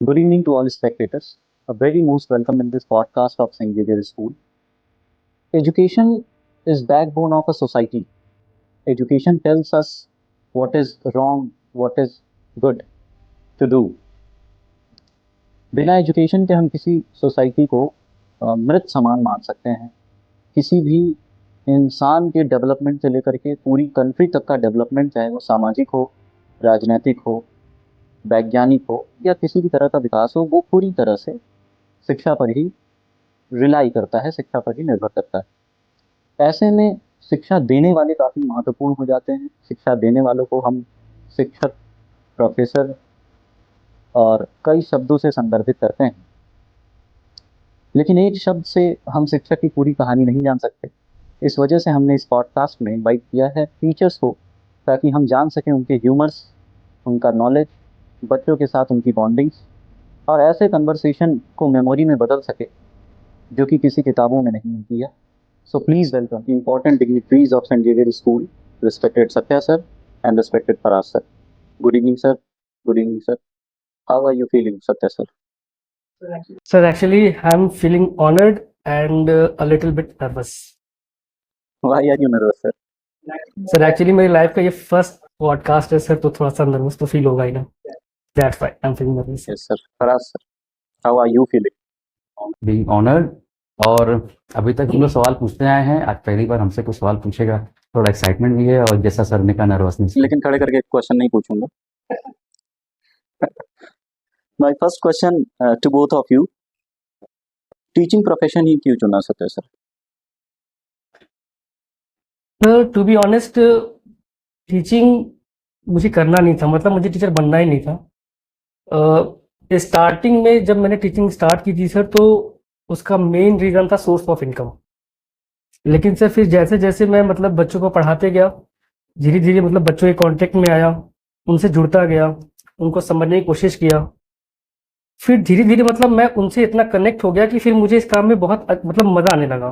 Good evening to all spectators. A very most welcome in this podcast of St. Xavier School. Education is backbone of a society. Education tells us what is wrong, what is good to do. बिना education के हम किसी society को मृत समान मान सकते हैं। किसी भी इंसान के डेवलपमेंट से लेकर के पूरी कंट्री तक का डेवलपमेंट, चाहे वो सामाजिक हो, राजनीतिक हो, वैज्ञानिक हो या किसी भी तरह का विकास हो, वो पूरी तरह से शिक्षा पर ही रिलाई करता है, शिक्षा पर ही निर्भर करता है। ऐसे में शिक्षा देने वाले काफ़ी महत्वपूर्ण हो जाते हैं। शिक्षा देने वालों को हम शिक्षक, प्रोफेसर और कई शब्दों से संदर्भित करते हैं, लेकिन एक शब्द से हम शिक्षा की पूरी कहानी नहीं जान सकते। इस वजह से हमने इस पॉडकास्ट में इनवाइट किया है टीचर्स को, ताकि हम जान सकें उनके ह्यूमर्स, उनका नॉलेज, बच्चों के साथ उनकी बॉन्डिंग्स और ऐसे कन्वर्सेशन को मेमोरी में बदल सके जो कि किसी किताबों में नहीं मिलती है। So please welcome the important dignitaries of St. Xavier School, respected Satya sir and respected Faraz sir. Good evening, sir. Good evening, sir. How are you feeling, Satya sir? Sir, actually, I'm feeling honored and a little bit nervous. Why are you nervous, sir? Sir actually मेरी life का ये first podcast है sir, तो थोड़ा सा nervous तो feel होगा ही ना। That's why I am feeling nervous. Yes, sir. Faraz sir, how are you feeling? Being honoured. और अभी तक हम लोग सवाल पूछते आए हैं, आज पहली बार हमसे कुछ सवाल पूछेगा, थोड़ा एक्साइटमेंट भी है और जैसा सर ने कहा नर्वसनेस। लेकिन खड़े करके एक क्वेश्चन नहीं पूछूंगा। My first question to both of you, teaching profession ही क्यों चुना Satya sir? To be honest, teaching मुझे करना नहीं था, मतलब मुझे टीचर बनना ही नहीं था। स्टार्टिंग में जब मैंने टीचिंग स्टार्ट की थी सर, तो उसका मेन रीज़न था सोर्स ऑफ इनकम। लेकिन सर फिर जैसे जैसे मैं मतलब बच्चों को पढ़ाते गया, धीरे धीरे मतलब बच्चों के कांटेक्ट में आया, उनसे जुड़ता गया, उनको समझने की कोशिश किया, फिर धीरे धीरे मतलब मैं उनसे इतना कनेक्ट हो गया कि फिर मुझे इस काम में बहुत मतलब मज़ा आने लगा।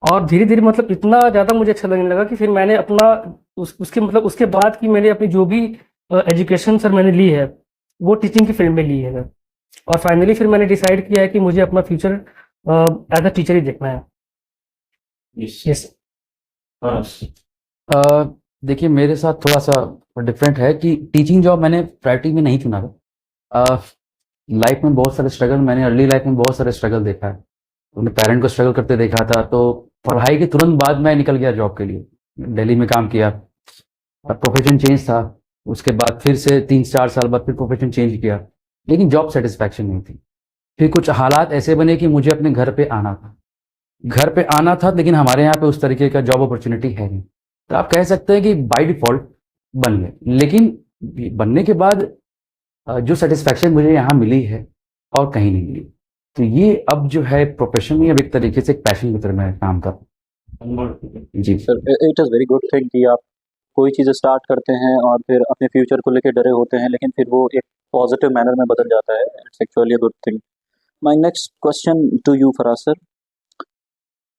और धीरे धीरे मतलब इतना ज़्यादा मुझे अच्छा लगने लगा कि फिर मैंने अपना उसके मतलब उसके बाद की मैंने अपनी जो भी एजुकेशन सर मैंने ली है, वो टीचिंग की फील्ड में ली है सर। और फाइनली फिर मैंने डिसाइड किया है कि मुझे अपना फ्यूचर एज अ टीचर ही देखना है। यस। देखिए, मेरे साथ थोड़ा सा डिफरेंट है कि टीचिंग जॉब मैंने प्रायोरिटी में नहीं चुना था। लाइफ में बहुत सारे स्ट्रगल, मैंने अर्ली लाइफ में बहुत सारे स्ट्रगल देखा है, अपने पेरेंट को स्ट्रगल करते देखा था। तो पढ़ाई के तुरंत बाद मैं निकल गया जॉब के लिए, दिल्ली में काम किया और प्रोफेशन चेंज था। उसके बाद फिर से 3-4 साल बाद फिर प्रोफेशन चेंज किया, लेकिन जॉब सेटिस्फैक्शन नहीं थी। फिर कुछ हालात ऐसे बने कि मुझे अपने घर पे आना था, लेकिन हमारे यहाँ पे उस तरीके का जॉब अपॉर्चुनिटी है नहीं। तो आप कह सकते हैं कि बाय डिफॉल्ट बन गए, लेकिन बनने के बाद जो सेटिस्फैक्शन मुझे यहाँ मिली है और कहीं नहीं मिली। तो ये अब जो है प्रोफेशन में अब एक तरीके से एक पैशन की तरह मैं काम कर रहा हूँ। जी sir, it is very good thing कि आप कोई चीज़ स्टार्ट करते हैं और फिर अपने फ्यूचर को लेके डरे होते हैं, लेकिन फिर वो एक पॉजिटिव मैनर में बदल जाता है। It's actually a good thing. My next question to you Faraz sir,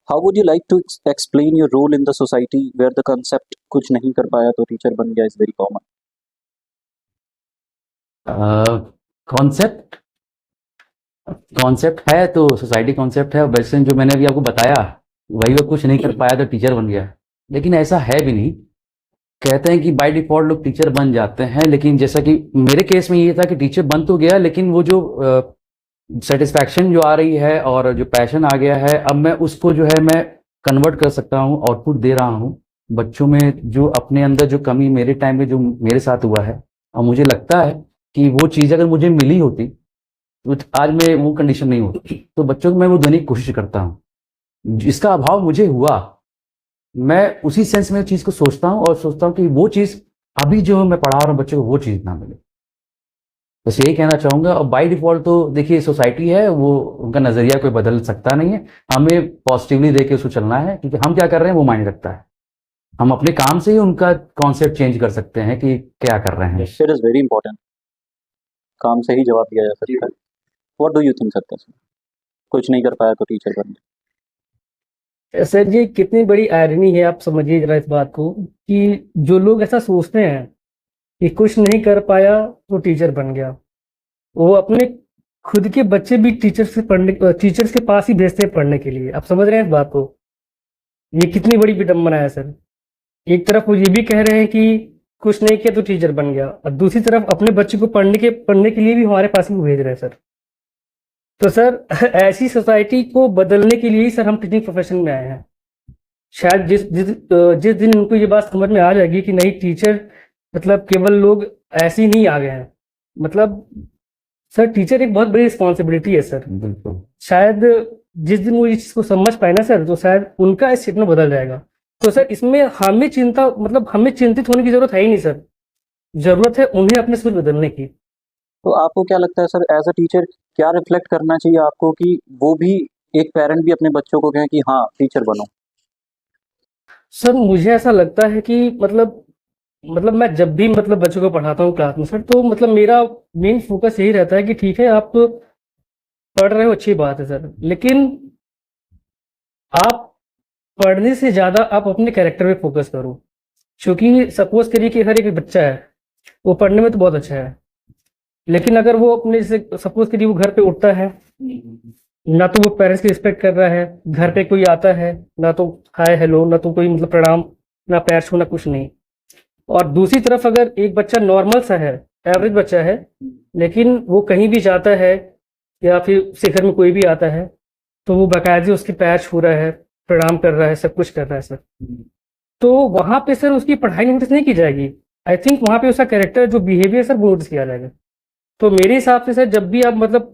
how would you like to explain your role in the society where the concept कुछ नहीं कर पाया तो टीचर बन गया is very common? Concept concept है तो society concept है, वैसे जो मैंने अभी आपको बताया वही, वो कुछ नहीं कर पाया तो टीचर बन गया, लेकिन ऐसा है भी नहीं। कहते हैं कि बाय डिफॉल्ट लोग टीचर बन जाते हैं, लेकिन जैसा कि मेरे केस में ये था कि टीचर बन तो गया, लेकिन वो जो सेटिस्फैक्शन जो आ रही है और जो पैशन आ गया है, अब मैं उसको जो है मैं कन्वर्ट कर सकता हूँ, आउटपुट दे रहा हूँ बच्चों में। जो अपने अंदर जो कमी मेरे टाइम में जो मेरे साथ हुआ है, और मुझे लगता है कि वो चीज़ अगर मुझे मिली होती तो आज में वो कंडीशन नहीं होती। तो बच्चों को मैं वो देने की कोशिश करता हूँ, जिसका अभाव मुझे हुआ, मैं उसी सेंस में चीज़ को सोचता हूँ और सोचता हूँ कि वो चीज़ अभी जो मैं पढ़ा रहा हूँ बच्चों को वो चीज़ ना मिले। बस यही कहना चाहूँगा। और बाय डिफ़ॉल्ट तो देखिए सोसाइटी है, वो उनका नज़रिया कोई बदल सकता नहीं है, हमें पॉजिटिवली देके उसको चलना है, क्योंकि हम क्या कर रहे हैं वो मायने रखता है। हम अपने काम से ही उनका कॉन्सेप्ट चेंज कर सकते हैं कि क्या कर रहे हैं। इट इज़ वेरी इंपॉर्टेंट, काम से ही जवाब दिया जा सकता है। What do you think Satya sir, कुछ नहीं कर पाया तो टीचर बन गया? सर जी, कितनी बड़ी आयरनी है, आप समझिए जरा इस बात को, कि जो लोग ऐसा सोचते हैं कि कुछ नहीं कर पाया तो टीचर बन गया, वो अपने खुद के बच्चे भी टीचर्स के पास ही भेजते हैं पढ़ने के लिए। आप समझ रहे हैं इस बात को? ये कितनी बड़ी विडंबना है सर। एक तरफ वो ये भी कह रहे हैं कि कुछ नहीं किया तो टीचर बन गया, और दूसरी तरफ अपने बच्चे को पढ़ने के लिए भी हमारे पास ही भेज रहे हैं सर। तो सर ऐसी सोसाइटी को बदलने के लिए ही सर हम टीचिंग प्रोफेशन में आए हैं। शायद जिस दिन उनको ये बात समझ में आ जाएगी कि नहीं, टीचर मतलब केवल लोग ऐसे ही नहीं आ गए हैं, मतलब सर टीचर एक बहुत बड़ी रिस्पॉन्सिबिलिटी है सर। बिल्कुल। शायद जिस दिन वो इस चीज़ को समझ पाए ना सर, तो शायद उनका इस क्षेत्र में बदल जाएगा। तो सर इसमें हमें हमें चिंतित होने की जरूरत है ही नहीं सर, जरूरत है उन्हें अपने सोच बदलने की। तो आपको क्या लगता है सर, एज अ टीचर क्या रिफ्लेक्ट करना चाहिए आपको कि वो भी, एक पेरेंट भी अपने बच्चों को कहे कि हाँ टीचर बनो? सर मुझे ऐसा लगता है कि मतलब मैं जब भी मतलब बच्चों को पढ़ाता हूँ क्लास में सर, तो मतलब मेरा मेन फोकस यही रहता है कि ठीक है आप पढ़ रहे हो, अच्छी बात है सर, लेकिन आप पढ़ने से ज़्यादा आप अपने कैरेक्टर पे फोकस करो। क्योंकि सपोज करिए कि हर एक बच्चा है, वो पढ़ने में तो बहुत अच्छा है, लेकिन अगर वो अपने से सपोज करिए वो घर पे उठता है, ना तो वो पेरेंट्स की रिस्पेक्ट कर रहा है, घर पे कोई आता है ना तो हाय हेलो, ना तो कोई मतलब प्रणाम, ना पैर छूना, कुछ नहीं। और दूसरी तरफ अगर एक बच्चा नॉर्मल सा है, एवरेज बच्चा है, लेकिन वो कहीं भी जाता है या फिर उसके घर में कोई भी आता है तो वो बाकायदे उसके पैर छू रहा है, प्रणाम कर रहा है, सब कुछ कर रहा है सर, तो वहाँ पे सर उसकी पढ़ाई नोटिस नहीं की जाएगी। आई थिंक वहाँ पे उसका कैरेक्टर, जो बिहेवियर सर, वो नोटिस किया जाएगा। तो मेरे हिसाब से सर जब भी आप मतलब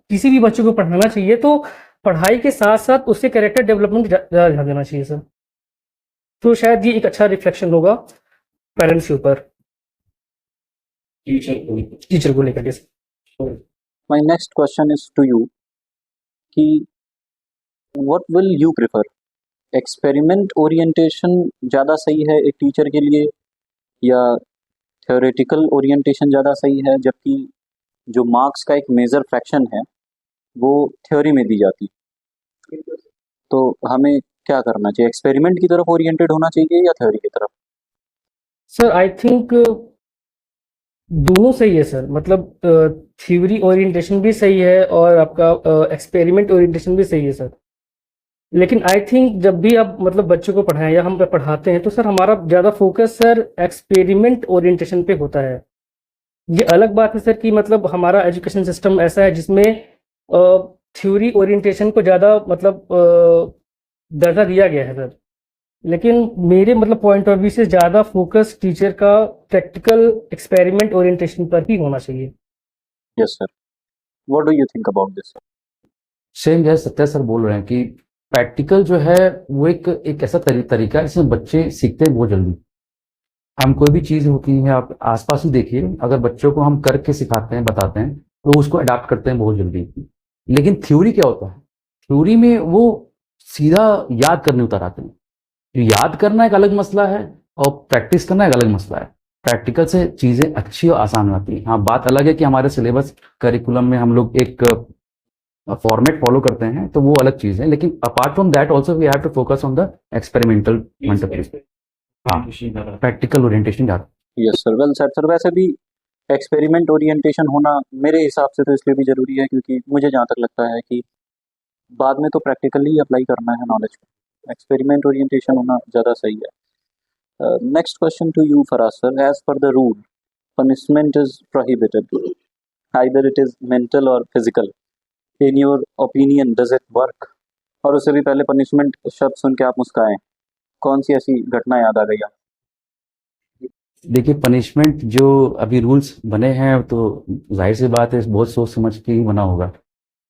किसी भी बच्चे को पढ़ाना चाहिए तो पढ़ाई के साथ साथ उसके कैरेक्टर डेवलपमेंट ज़्यादा ध्यान देना चाहिए सर। तो शायद ये एक अच्छा रिफ्लेक्शन होगा पेरेंट्स के ऊपर, टीचर को लेकर के sir. My next question is to you कि what will you prefer, experiment orientation ज़्यादा सही है एक टीचर के लिए, या थ्योरेटिकल ओरिएंटेशन ज़्यादा सही है, जबकि जो मार्क्स का एक मेजर फ्रैक्शन है वो थ्योरी में दी जाती? तो हमें क्या करना चाहिए, एक्सपेरिमेंट की तरफ ओरिएंटेड होना चाहिए या थ्योरी की तरफ? सर आई थिंक दोनों सही है सर, मतलब थ्योरी ओरिएंटेशन भी सही है और आपका एक्सपेरिमेंट ओरिएंटेशन भी सही है सर। लेकिन आई थिंक जब भी आप मतलब बच्चों को पढ़ाएं या हम पढ़ाते हैं तो सर हमारा ज़्यादा फोकस सर एक्सपेरिमेंट ओरिएंटेशन पे होता है। ये अलग बात है सर कि मतलब हमारा एजुकेशन सिस्टम ऐसा है जिसमें थ्योरी ओरिएंटेशन को ज़्यादा मतलब दर्जा दिया गया है सर, लेकिन मेरे मतलब पॉइंट ऑफ व्यू से ज़्यादा फोकस टीचर का प्रैक्टिकल एक्सपेरिमेंट ओरिएंटेशन पर ही होना चाहिए। Yes sir, what do you think about this? Same जैसे सत्या सर बोल रहे हैं कि प्रैक्टिकल जो है वो एक ऐसा तरीका है जिसमें बच्चे सीखते हैं बहुत जल्दी। हम कोई भी चीज़ होती है, आप आसपास ही देखिए, अगर बच्चों को हम करके सिखाते हैं, बताते हैं, तो वो उसको अडाप्ट करते हैं बहुत जल्दी। लेकिन थ्योरी क्या होता है, थ्योरी में वो सीधा याद करने उतर आते हैं। तो याद करना एक अलग मसला है और प्रैक्टिस करना एक अलग मसला है। प्रैक्टिकल से चीज़ें अच्छी और आसान होती हैं। हाँ, बात अलग है कि हमारे सिलेबस करिकुलम में हम लोग एक फॉर्मेट फॉलो करते हैं, तो वो अलग चीज़ है, लेकिन apart from that also we have to focus on the experimental मतलब प्रैक्टिकल ओरिएंटेशन ज़्यादा। Yes sir, well said sir. वैसे भी एक्सपेरिमेंट ओरिएंटेशन होना मेरे हिसाब से तो इसलिए भी ज़रूरी है क्योंकि मुझे जहाँ तक लगता है कि बाद में तो प्रैक्टिकली अप्लाई करना है नॉलेज को, एक्सपेरिमेंट ओरिएंटेशन होना ज़्यादा सही है। Next question to you Faraz sir, as per the rule punishment is prohibited, either it is mental और physical, in your opinion does it work? और उससे भी पहले पनिशमेंट शब्द सुन के आप मुस्काएं, कौन सी ऐसी घटना याद आ गई आप? देखिए, पनिशमेंट जो अभी रूल्स बने हैं तो जाहिर सी बात है बहुत सोच समझ के ही बना होगा।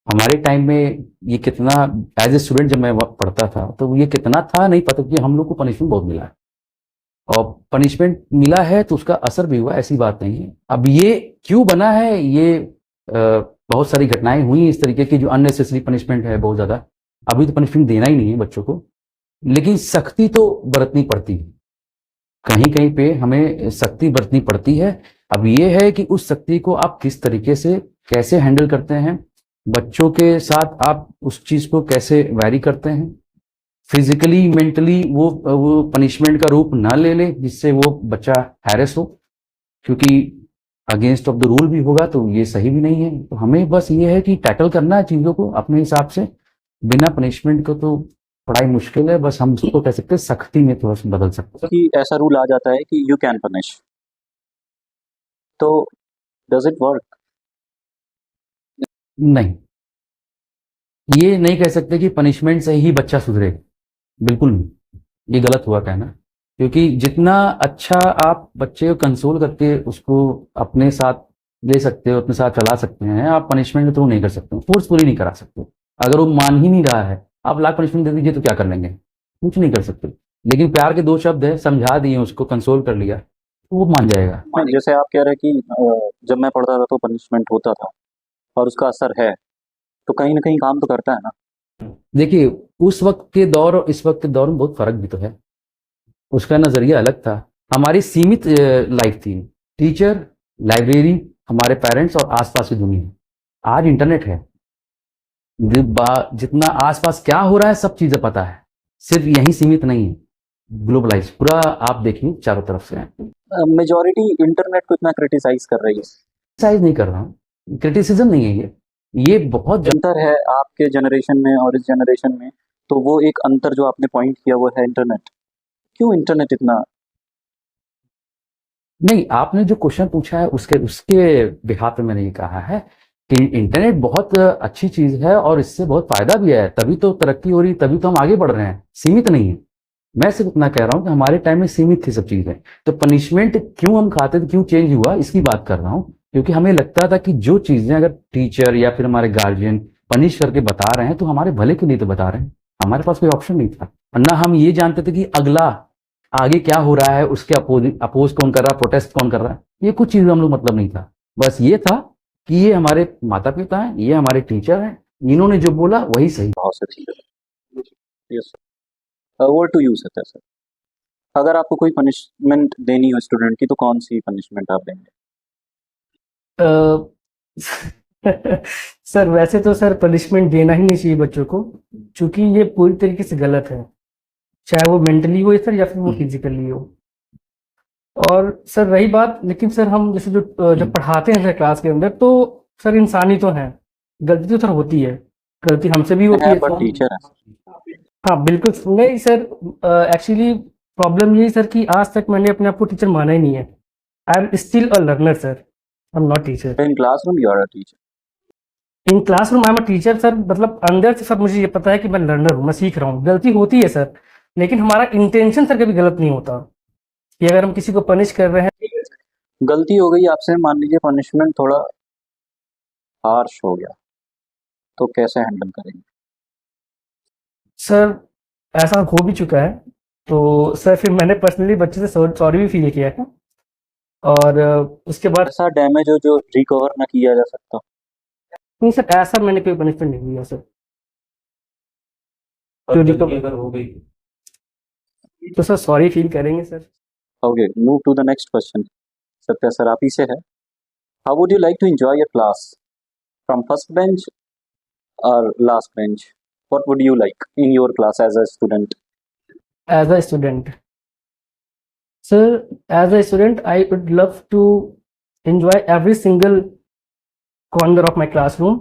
हमारे टाइम में ये कितना, एज ए स्टूडेंट जब मैं पढ़ता था तो ये कितना था नहीं पता, कि हम लोग को पनिशमेंट बहुत मिला है और पनिशमेंट मिला है तो उसका असर भी हुआ, ऐसी बात नहीं है। अब ये क्यों बना है, ये बहुत सारी घटनाएं हुई इस तरीके की जो अननेसेसरी पनिशमेंट है बहुत ज़्यादा। अभी तो पनिशमेंट देना ही नहीं है बच्चों को, लेकिन सख्ती तो बरतनी पड़ती है, कहीं कहीं पे हमें सख्ती बरतनी पड़ती है। अब ये है कि उस सख्ती को आप किस तरीके से कैसे हैंडल करते हैं, बच्चों के साथ आप उस चीज़ को कैसे वैरी करते हैं, फिजिकली मेंटली वो पनिशमेंट का रूप ना ले ले जिससे वो बच्चा हैरेस हो। क्योंकि अगेंस्ट ऑफ द रूल भी होगा तो ये सही भी नहीं है। तो हमें बस ये है कि टैकल करना है चीज़ों को अपने हिसाब से, बिना पनिशमेंट को। तो पढ़ाई मुश्किल है, बस हम उसको कह सकते हैं सख्ती में थोड़ा सा बदल सकते हैं। कि ऐसा रूल आ जाता है कि यू कैन पनिश, तो डज इट वर्क? नहीं, ये नहीं कह सकते कि पनिशमेंट से ही बच्चा सुधरे, बिल्कुल नहीं, ये गलत हुआ कहना। क्योंकि जितना अच्छा आप बच्चे को कंसोल करके उसको अपने साथ ले सकते हो, अपने साथ चला सकते हैं, आप पनिशमेंट के थ्रू नहीं कर सकते, फोर्सफुली नहीं करा सकते। अगर वो मान ही नहीं रहा है, आप लाख पनिशमेंट दे दीजिए तो क्या कर लेंगे, कुछ नहीं कर सकते। लेकिन प्यार के दो शब्द है, समझा दिए, उसको कंसोल कर लिया, तो वो मान जाएगा। नहीं, जैसे आप कह रहे हैं कि जब मैं पढ़ता था तो पनिशमेंट होता था और उसका असर है, तो कहीं ना कहीं काम तो करता है ना। देखिए, उस वक्त के दौर और इस वक्त के दौर में बहुत फर्क भी तो है। उसका नजरिया अलग था, हमारी सीमित लाइफ थी, टीचर, लाइब्रेरी, हमारे पेरेंट्स और आसपास की दुनिया। आज इंटरनेट है, जितना आसपास क्या हो रहा है सब चीजें पता है, सिर्फ यही सीमित नहीं है, ग्लोबलाइज पूरा आप देखिए चारों तरफ से है। मेजॉरिटी इंटरनेट को इतना क्रिटिसाइज कर रही है। क्रिटिसाइज नहीं कर रहा हूँ, क्रिटिसिज्म नहीं है ये बहुत अंतर है आपके जनरेशन में और इस जनरेशन में, तो वो एक अंतर जो आपने पॉइंट किया वो है इंटरनेट। क्यों इंटरनेट इतना? नहीं, आपने जो क्वेश्चन पूछा है उसके उसके बिहाफ पे मैंने ये कहा है कि इंटरनेट बहुत अच्छी चीज है और इससे बहुत फायदा भी है, तभी तो तरक्की हो रही, तभी तो हम आगे बढ़ रहे हैं, सीमित नहीं है। मैं सिर्फ इतना कह रहा हूँ कि हमारे टाइम में सीमित थी सब चीजें। तो पनिशमेंट क्यों हम खाते थे, क्यों चेंज हुआ, इसकी बात कर रहा हूँ। क्योंकि हमें लगता था कि जो चीजें अगर टीचर या फिर हमारे गार्जियन पनिश करके बता रहे हैं तो हमारे भले के लिए तो बता रहे हैं, हमारे पास कोई ऑप्शन नहीं था। और ना हम ये जानते थे कि अगला आगे क्या हो रहा है, उसके अपोज कौन कर रहा है, प्रोटेस्ट कौन कर रहा है, ये कुछ चीजें हम लोग मतलब नहीं था। बस ये था कि ये हमारे माता पिता हैं, ये हमारे टीचर हैं, इन्होंने जो बोला वही सही। बहुत से चीजें। Yes, over to you Satya sir. अगर आपको कोई पनिशमेंट देनी हो स्टूडेंट की, तो कौन सी पनिशमेंट आप देंगे? अ, सर वैसे तो सर पनिशमेंट देना ही नहीं चाहिए बच्चों को, क्योंकि ये पूरी तरीके से गलत है, चाहे वो मेंटली हो सर या फिर वो फिजिकली हो। और सर रही बात, लेकिन सर हम जैसे जब पढ़ाते हैं सर क्लास के अंदर, तो सर इंसान ही तो हैं, गलती तो सर होती है, गलती हमसे भी होती है पर तो टीचर है। हाँ बिल्कुल नहीं सर। एक्चुअली प्रॉब्लम यही सर कि आज तक मैंने अपने आप को टीचर माना ही नहीं है। I am still a learner sir, I am not teacher. In classroom you are a teacher. In classroom I am a teacher sir, मतलब अंदर से सर मुझे ये पता है कि मैं लर्नर हूँ, मैं सीख रहा हूँ, गलती होती है सर, लेकिन हमारा इंटेंशन सर कभी गलत नहीं होता कि अगर हम किसी को पनिश कर रहे हैं। गलती हो गई आपसे, मान लीजिए पनिशमेंट थोड़ा हार्श हो गया, तो कैसे हैंडल करेंगे? सर ऐसा हो भी चुका है, तो सर फिर मैंने पर्सनली बच्चे से सॉरी भी फील किया है, और उसके बाद ऐसा डैमेज हो जो रिकवर ना किया जा सकता? नहीं सर, ऐसा मैंने कोई पनिशमेंट नहीं दिया सर। तो अगर हो गई तो सर सॉरी फील करेंगे sir. Okay, move to the next question. Satya sir आप ही से है। How would you like to enjoy your class, from first bench और last bench? What would you like in your class as a student? As a student sir, as a student I would love to enjoy every single corner of my classroom,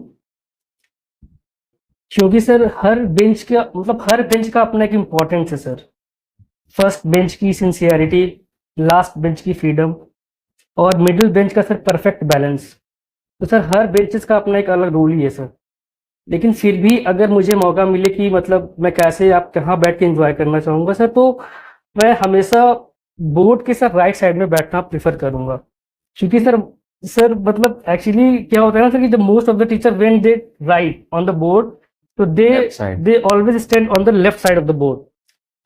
क्योंकि sir हर बेंच का मतलब हर बेंच का अपना एक importance है सर। फर्स्ट बेंच की सिंसियरिटी, लास्ट बेंच की फ्रीडम, और मिडिल बेंच का सर परफेक्ट बैलेंस। तो सर हर बेंचेस का अपना एक अलग रोल ही है सर। लेकिन फिर भी अगर मुझे मौका मिले कि मतलब मैं कैसे आप कहाँ बैठ के एंजॉय करना चाहूँगा सर, तो मैं हमेशा बोर्ड के सर राइट साइड में बैठना प्रेफर करूँगा, क्योंकि सर मतलब एक्चुअली क्या होता है ना सर कि जब most of the teacher when they right on the board, तो Left side. They always stand on the left side of the board.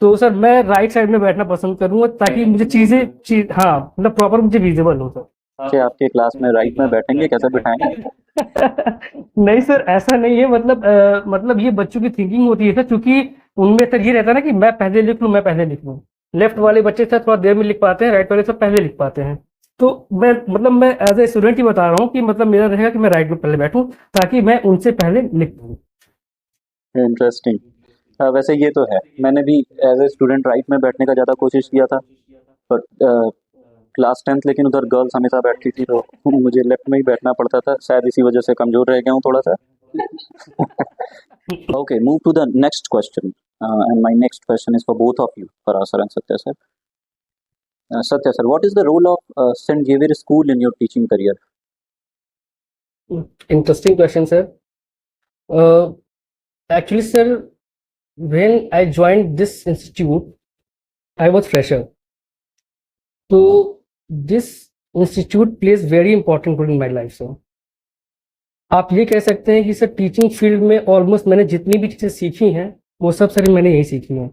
तो सर मैं राइट साइड में बैठना पसंद करूंगा, ताकि मुझे हाँ मतलब प्रॉपर मुझे विजिबल हो सर। कि आपके क्लास में राइट में बैठेंगे, कैसे बिठाएंगे? नहीं सर ऐसा नहीं है, मतलब ये बच्चों की थिंकिंग होती है सर, क्योंकि उनमें सर ये रहता है ना कि मैं पहले लिख लूँ, मैं पहले लिख लूँ। लेफ्ट वाले बच्चे सर थोड़ा देर में लिख पाते हैं, राइट वाले सब पहले लिख पाते हैं। तो मैं एज ए स्टूडेंट ही बता रहा हूँ कि मतलब मेरा रहेगा कि मैं राइट में पहले बैठूं, ताकि मैं उनसे पहले लिख पाऊँ। इंटरेस्टिंग। वैसे ये तो है, मैंने भी एज ए स्टूडेंट राइट में बैठने का ज़्यादा कोशिश किया था, पर क्लास 10th, लेकिन उधर गर्ल्स हमेशा बैठती थी तो मुझे लेफ्ट में ही बैठना पड़ता था, शायद इसी वजह से कमजोर रह गया हूँ थोड़ा सा। Okay, move to the next question. And my next question is for both of you, Faraz sir and Satya sir. Satya sir, what is the role of St. Xavier School in your teaching career? Interesting question, sir. Actually, sir, when I joined this institute, I was fresher. So this institute plays very important role in my life, sir. आप ये कह सकते हैं कि sir teaching field में almost मैंने जितनी भी चीज़ें सीखी हैं वो सब सर मैंने यही सीखी हैं।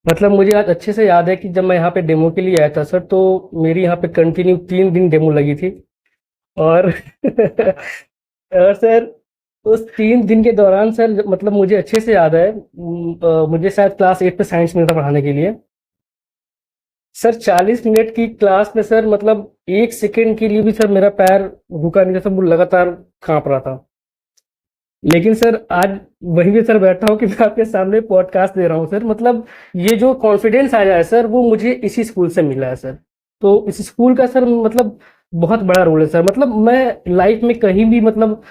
मतलब मुझे आज अच्छे से याद है कि जब मैं यहाँ पे डेमो के लिए आया था सर, तो मेरी यहाँ पे कंटिन्यू 3 दिन डेमो लगी थी और और सर उस 3 दिन के दौरान सर मतलब मुझे अच्छे से याद है, मुझे शायद क्लास 8 पे साइंस मिला था पढ़ाने के लिए। सर 40 मिनट की क्लास में सर मतलब 1 सेकंड के लिए भी सर मेरा पैर रुका नहीं था, सब लगातार कांप रहा था। लेकिन सर आज वहीं पे सर बैठा हूँ कि मैं आपके सामने पॉडकास्ट दे रहा हूँ सर। मतलब ये जो कॉन्फिडेंस आया है सर वो मुझे इसी स्कूल से मिला है सर। तो इस स्कूल का सर मतलब बहुत बड़ा रोल है सर। मतलब मैं लाइफ में कहीं भी मतलब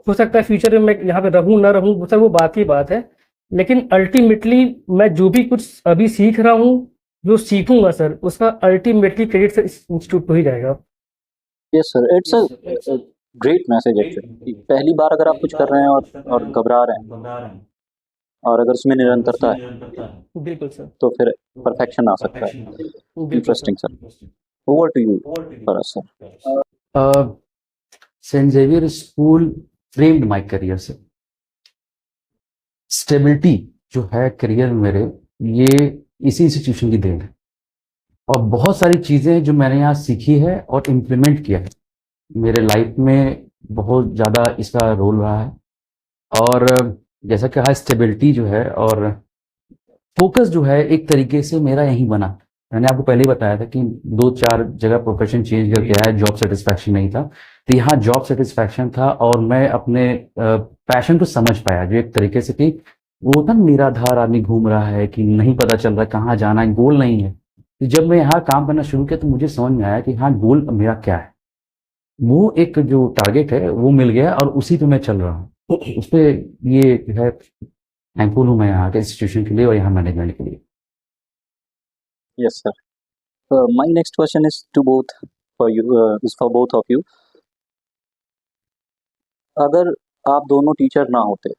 हो सकता है फ्यूचर में मैं यहाँ पे रहूँ ना रहूँ सर, वो बात ही बात है, लेकिन अल्टीमेटली मैं जो भी कुछ अभी सीख रहा हूँ, जो सीखूंगा सर, उसका अल्टीमेटली क्रेडिट सर इस इंस्टीट्यूट को ही जाएगा। Yes sir, it's a great message actually. पहली बार अगर आप कुछ कर रहे हैं और घबरा रहे हैं और अगर उसमें निरंतरता है बिल्कुल सर, तो फिर परफेक्शन आ सकता है। बिल्कुल interesting sir. Over to you Faraz sir. Saint Xavier school framed my career से। स्टेबिलिटी जो है करियर में मेरे, ये इसी इंस्टीट्यूशन की देन है और बहुत सारी चीज़ें जो मैंने यहाँ सीखी है और इम्प्लीमेंट किया है मेरे लाइफ में, बहुत ज़्यादा इसका रोल रहा है। और जैसा कि कहा स्टेबिलिटी जो है और फोकस जो है एक तरीके से मेरा यहीं बना। मैंने आपको पहले ही बताया था कि 2-4 जगह प्रोफेशन चेंज करके आया, जॉब सेटिस्फैक्शन नहीं था, तो यहाँ जॉब सेटिस्फैक्शन था और मैं अपने पैशन को समझ पाया, जो एक तरीके से कि वो होता ना निराधार आदमी घूम रहा है कि नहीं पता चल रहा कहाँ जाना है, गोल नहीं है। तो जब मैं यहाँ काम करना शुरू किया तो मुझे समझ में आया कि हाँ गोल मेरा क्या है, वो एक जो टारगेट है वो मिल गया और उसी पे मैं चल रहा हूँ। उस पर ये जो है थैंकफुल हूँ मैं यहाँ के इंस्टीट्यूशन के लिए और यहाँ मैनेजमेंट के लिए। Yes sir. My next question is to both for you, is for both of you. अगर आप दोनों टीचर ना होते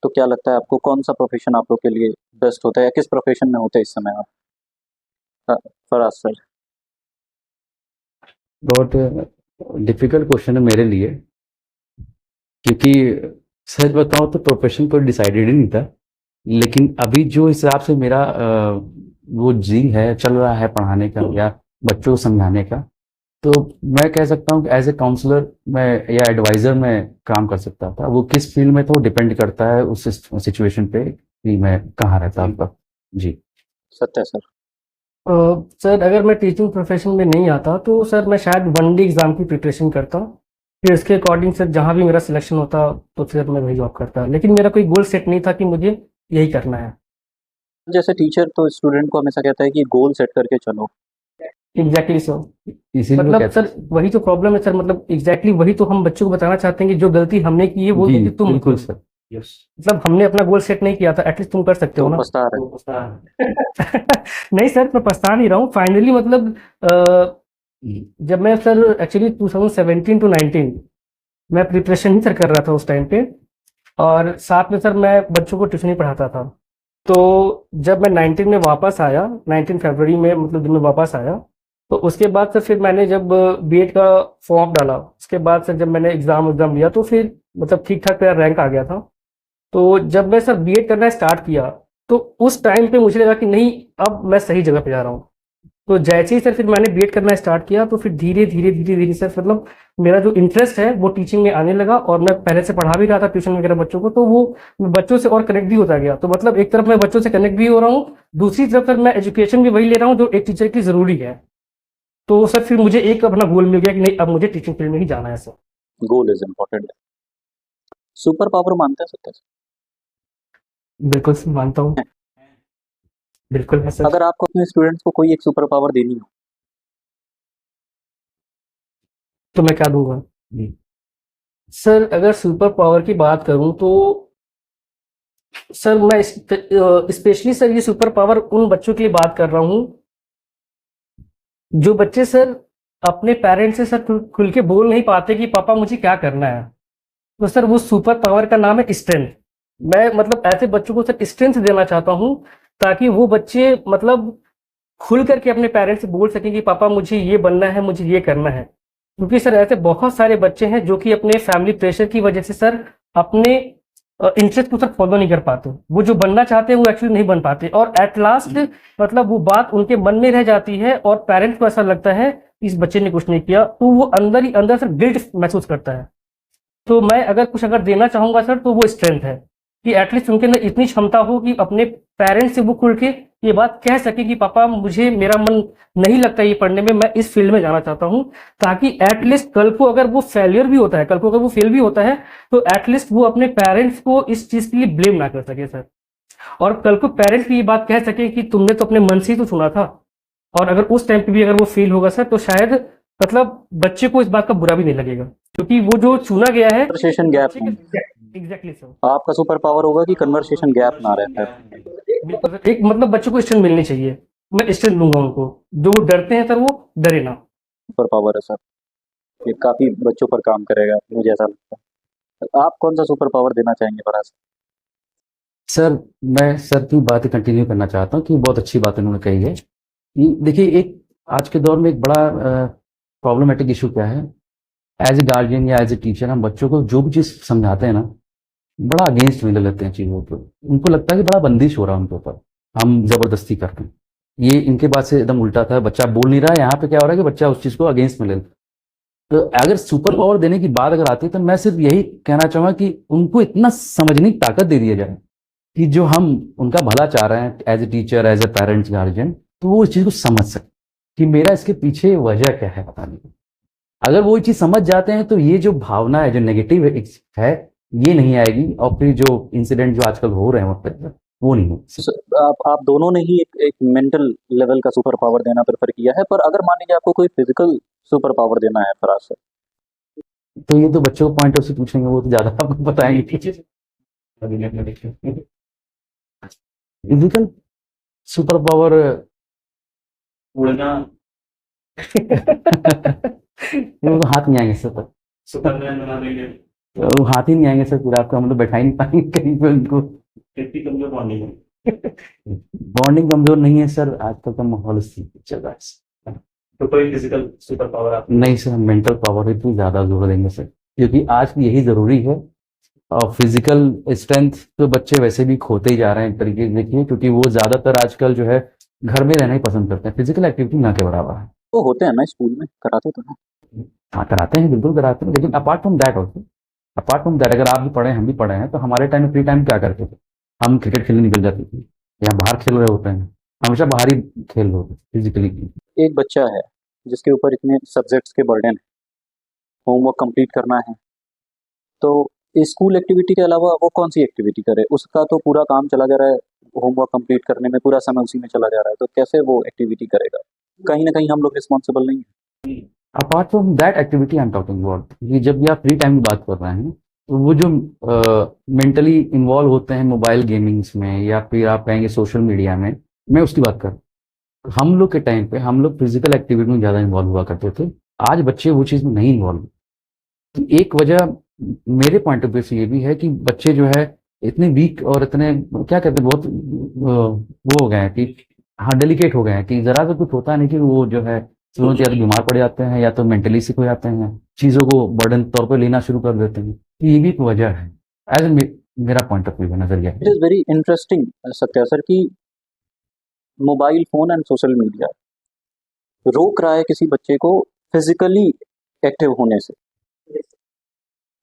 तो क्या लगता है आपको कौन सा प्रोफेशन आप लोग के लिए बेस्ट होता है, या किस प्रोफेशन में होते इस समय आप? फराज सर। बहुत डिफिकल्ट क्वेश्चन है मेरे लिए, क्योंकि सच बताऊं तो प्रोफेशन कोई डिसाइडेड ही नहीं था, लेकिन अभी जो हिसाब से मेरा वो जी है चल रहा है पढ़ाने का या बच्चों को समझाने का, तो मैं कह सकता हूँ कि एज ए काउंसलर मैं या एडवाइजर में काम कर सकता था। वो किस फील्ड में तो डिपेंड करता है उस सिचुएशन पे कि मैं कहाँ रहता हूँ। जी सत्य सर। सर अगर मैं टीचिंग प्रोफेशन में नहीं आता तो सर मैं शायद 1D एग्ज़ाम की प्रिपरेशन करता, फिर इसके अकॉर्डिंग सर जहाँ भी मेरा सिलेक्शन होता तो फिर मैं वही जॉब करता, लेकिन मेरा कोई गोल सेट नहीं था कि मुझे यही करना है। जैसे टीचर तो स्टूडेंट को हमेशा कहता है कि गोल सेट करके चलो। एग्जैक्टली सर, इसीलिए मतलब कहते सर वही तो प्रॉब्लम है सर। मतलब एग्जैक्टली वही तो हम बच्चों को बताना चाहते हैं कि जो गलती हमने की है वो जी गलती तुम बिल्कुल मत सर। करो। मतलब हमने अपना गोल सेट नहीं किया था, एटलीस्ट तुम कर सकते हो तो ना। पछता रहे। नहीं सर, मैं पछता नहीं रहा हूँ फाइनली। मतलब जब मैं सर एक्चुअली 2017 to 19 मैं प्रिपरेशन ही सर कर रहा था उस टाइम पे, और साथ में सर मैं बच्चों को ट्यूशन ही पढ़ाता था। तो जब मैं 19 में वापस आया, 19 फरवरी में मतलब जब मैं वापस आया, तो उसके बाद सर फिर मैंने जब बीएड का फॉर्म डाला, उसके बाद सर जब मैंने एग्ज़ाम दिया तो फिर मतलब ठीक ठाक मेरा रैंक आ गया था। तो जब मैं सर बीएड करना स्टार्ट किया तो उस टाइम पे मुझे लगा कि नहीं, अब मैं सही जगह पे जा रहा हूँ। तो जैसे ही सर फिर मैंने बीएड करना स्टार्ट किया तो फिर धीरे धीरे सर मतलब मेरा जो इंटरेस्ट है वो टीचिंग में आने लगा, और मैं पहले से पढ़ा भी रहा था ट्यूशन वगैरह बच्चों को, तो वो मैं बच्चों से और कनेक्ट भी होता गया। तो मतलब एक तरफ मैं बच्चों से कनेक्ट भी हो रहा हूँ, दूसरी तरफ सर मैं एजुकेशन भी वही ले रहा हूँ जो एक टीचर की ज़रूरी है। तो सर फिर मुझे एक अपना गोल मिल गया कि नहीं, अब मुझे टीचिंग फील्ड में ही जाना है sir. Goal is important. Super power मानते हैं सत्य सर? बिल्कुल सर, मानता हूँ। बिल्कुल है सर। अगर आपको अपने स्टूडेंट्स को कोई एक सुपर पावर देनी हो तो मैं क्या दूंगा? जी। सर अगर सुपर पावर की बात करूं तो सर मैं स्पेशली सर ये सुपर पावर उन बच्चों के लिए बात कर रहा हूं जो बच्चे सर अपने पेरेंट्स से सर खुल के बोल नहीं पाते कि पापा मुझे क्या करना है। तो सर वो सुपर पावर का नाम है स्ट्रेंथ। मैं मतलब ऐसे बच्चों को सर स्ट्रेंथ देना चाहता हूं ताकि वो बच्चे मतलब खुल करके अपने पेरेंट्स से बोल सकें कि पापा मुझे ये बनना है, मुझे ये करना है। क्योंकि सर ऐसे बहुत सारे बच्चे हैं जो कि अपने फैमिली प्रेशर की वजह से सर अपने इंटरेस्ट को सर फॉलो नहीं कर पाते। वो जो बनना चाहते हैं वो एक्चुअली नहीं बन पाते और एट लास्ट मतलब वो बात उनके मन में रह जाती है और पेरेंट्स को ऐसा लगता है इस बच्चे ने कुछ नहीं किया, तो वो अंदर ही अंदर सर गिल्ट महसूस करता है। तो मैं अगर देना चाहूंगा सर तो वो स्ट्रेंथ है कि एटलीस्ट उनके अंदर इतनी क्षमता हो कि अपने पेरेंट्स से वो खुल के ये बात कह सके कि पापा मुझे मेरा मन नहीं लगता ये पढ़ने में, मैं इस फील्ड में जाना चाहता हूँ। ताकि एटलीस्ट कल को अगर वो फेलियर भी होता है, कल को अगर वो फेल भी होता है तो एटलीस्ट वो अपने पेरेंट्स को इस चीज के लिए ब्लेम ना कर सके सर। और कल को पेरेंट्स भी ये बात कह सके कि तुमने तो अपने मन से ही तो चुना था। और अगर उस टाइम पे भी अगर वो फेल होगा सर तो शायद मतलब बच्चे को इस बात का बुरा भी नहीं लगेगा क्योंकि वो जो चुना गया है कन्वर्सेशन गैप एग्जैक्टली सर। आपका सुपर पावर होगा कि कन्वर्सेशन गैप ना रहता है। बिल्कुल सर, एक मतलब बच्चों को स्ट्रेंथ मिलनी चाहिए। मैं स्ट्रेंथ दूंगा उनको, जो वो डरते हैं सर वो डरे ना। सुपर पावर है सर, ये काफी बच्चों पर काम करेगा मुझे ऐसा लगता है। आप कौन सा सुपर पावर देना चाहेंगे फराज? सर मैं सर की बात कंटिन्यू करना चाहता हूँ कि बहुत अच्छी बात उन्होंने कही है कि देखिए एक आज के दौर में एक बड़ा प्रॉब्लमेटिक इशू क्या है, एज ए गार्जियन या एज ए टीचर हम बच्चों को जो भी चीज़ समझाते हैं ना बड़ा अगेंस्ट में ले लेते हैं चीज़ों को। उनको लगता है कि बड़ा बंदिश हो रहा है उनके ऊपर, हम जबरदस्ती करते हैं। ये इनके बात से एकदम उल्टा था, बच्चा बोल नहीं रहा है, यहाँ पे क्या हो रहा है कि बच्चा उस चीज़ को अगेंस्ट में ले लेता है। तो अगर सुपर पावर देने की बात अगर आती है तो मैं सिर्फ यही कहना चाहूँगा कि उनको इतना समझने की ताकत दे दिया जाए कि जो हम उनका भला चाह रहे हैं as a teacher as a parents guardian, तो वो इस चीज़ को समझ सके कि मेरा इसके पीछे वजह क्या है पता नहीं। अगर वो चीज़ समझ जाते हैं तो ये जो भावना है जो नेगेटिव है ये नहीं आएगी और फिर जो इंसिडेंट जो आजकल हो रहे हैं वहाँ पे वो नहीं हो। आप दोनों ने ही एक मेंटल लेवल का सुपर पावर देना प्रेफर किया है, पर अगर मान लीजिए आपको कोई फिजिकल सुपर पावर देना है फराज सर, तो ये तो बच्चों को पॉइंट ऑफ से पूछेंगे, वो तो ज़्यादा आपको बताएंगे टीचर। फिजिकल सुपर पावर उड़ना वो तो हाथ नहीं आएंगे सर तक, सुपरमैन बना देंगे। वो हाथ ही नहीं आएंगे सर, पूरा आपको हम लोग बैठा ही नहीं पाएंगे कहीं पे उनको। कितनी कमजोर बॉन्डिंग है। बॉन्डिंग कमजोर नहीं है सर, आजकल का माहौल इसी पे चल रहा है। तो कोई फिजिकल सुपर पावर आप नहीं सर, मेंटल पावर पे ज्यादा जोर देंगे सर, क्योंकि आज की यही जरूरी है। और फिजिकल स्ट्रेंथ तो बच्चे वैसे भी खोते ही जा रहे हैं एक तरीके से देखिए, क्योंकि वो ज्यादातर आजकल जो है घर में रहना ही पसंद करते हैं, फिजिकल एक्टिविटी ना के बराबर है। तो होते हैं ना स्कूल में, कराते तो हैं। हाँ कराते हैं, बिल्कुल कराते हैं, लेकिन apart from that also, apart from that अगर आप भी पढ़े हम भी पढ़े हैं तो हमारे टाइम में फ्री टाइम क्या करते थे, हम क्रिकेट खेलने निकल जाते थे या बाहर खेल रहे होते हैं, हमेशा बाहर ही खेल रहे होते फिजिकली। एक बच्चा है जिसके ऊपर इतने सब्जेक्ट्स के बर्डन है, होमवर्क कंप्लीट करना है, तो स्कूल एक्टिविटी के अलावा वो कौन सी एक्टिविटी करे? उसका तो पूरा काम चला जा रहा है होमवर्क कंप्लीट करने में, पूरा समय उसी में चला जा रहा है, तो कैसे वो एक्टिविटी करेगा? कहीं ना कहीं हम लोग रिस्पॉन्सिबल नहीं है। Apart from that activity I am talking about, ये जब भी आप फ्री टाइम की बात कर रहे हैं तो वो जो मेंटली इन्वॉल्व होते हैं मोबाइल गेमिंग्स में या फिर आप कहेंगे सोशल मीडिया में, मैं उसकी बात कर रहा हूँ। हम लोग के टाइम पे हम लोग फिजिकल एक्टिविटी में ज़्यादा इन्वॉल्व हुआ करते थे, आज बच्चे वो चीज़ में नहीं इन्वॉल्व। तो एक वजह मेरे पॉइंट ऑफ व्यू से ये भी है कि बच्चे जो है इतने वीक और इतने क्या कहते हैं बहुत वो हो गए हैं कि हाँ डेलिकेट हो गए हैं कि जरा सा कुछ होता नहीं कि वो जो है तुरंत या तो बीमार पड़ जाते हैं या तो मेंटली सिक हो जाते हैं, चीज़ों को बर्डन तौर पर लेना शुरू कर देते हैं। तो ये भी एक वजह है एज मेरा पॉइंट ऑफ व्यू का नजरिया it is very interesting Satya sir कि mobile phone and social media रोक रहा है किसी बच्चे को फिजिकली एक्टिव होने से।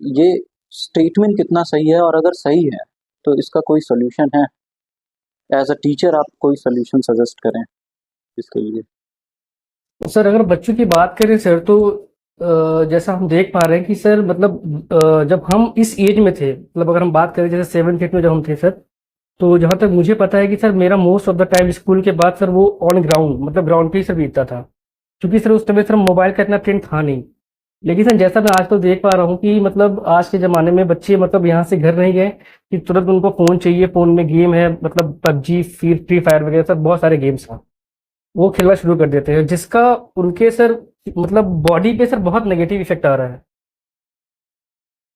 ये स्टेटमेंट कितना सही है, और अगर सही है तो इसका कोई सोल्यूशन है? एज अ टीचर आप कोई सोल्यूशन सजेस्ट करें इसके लिए? सर अगर बच्चों की बात करें सर तो जैसा हम देख पा रहे हैं कि सर मतलब जब हम इस एज में थे, मतलब अगर हम बात करें जैसे 7th 8th में जब हम थे सर, तो जहाँ तक मुझे पता है कि सर मेरा most of the time school के बाद सर वो ऑन ग्राउंड मतलब ग्राउंड पे ही सर बीतता था, क्योंकि सर उस समय सर मोबाइल का इतना ट्रेंड था नहीं। लेकिन सर जैसा मैं आजकल देख पा रहा हूँ कि मतलब आज के ज़माने में बच्चे मतलब यहाँ से घर नहीं गए कि तुरंत उनको फ़ोन चाहिए, फ़ोन में गेम है, मतलब पबजी, फ्री फायर वगैरह सर बहुत सारे गेम्स हैं। वो खेलना शुरू कर देते हैं, जिसका उनके सर मतलब बॉडी पे सर बहुत नेगेटिव इफ़ेक्ट आ रहा है।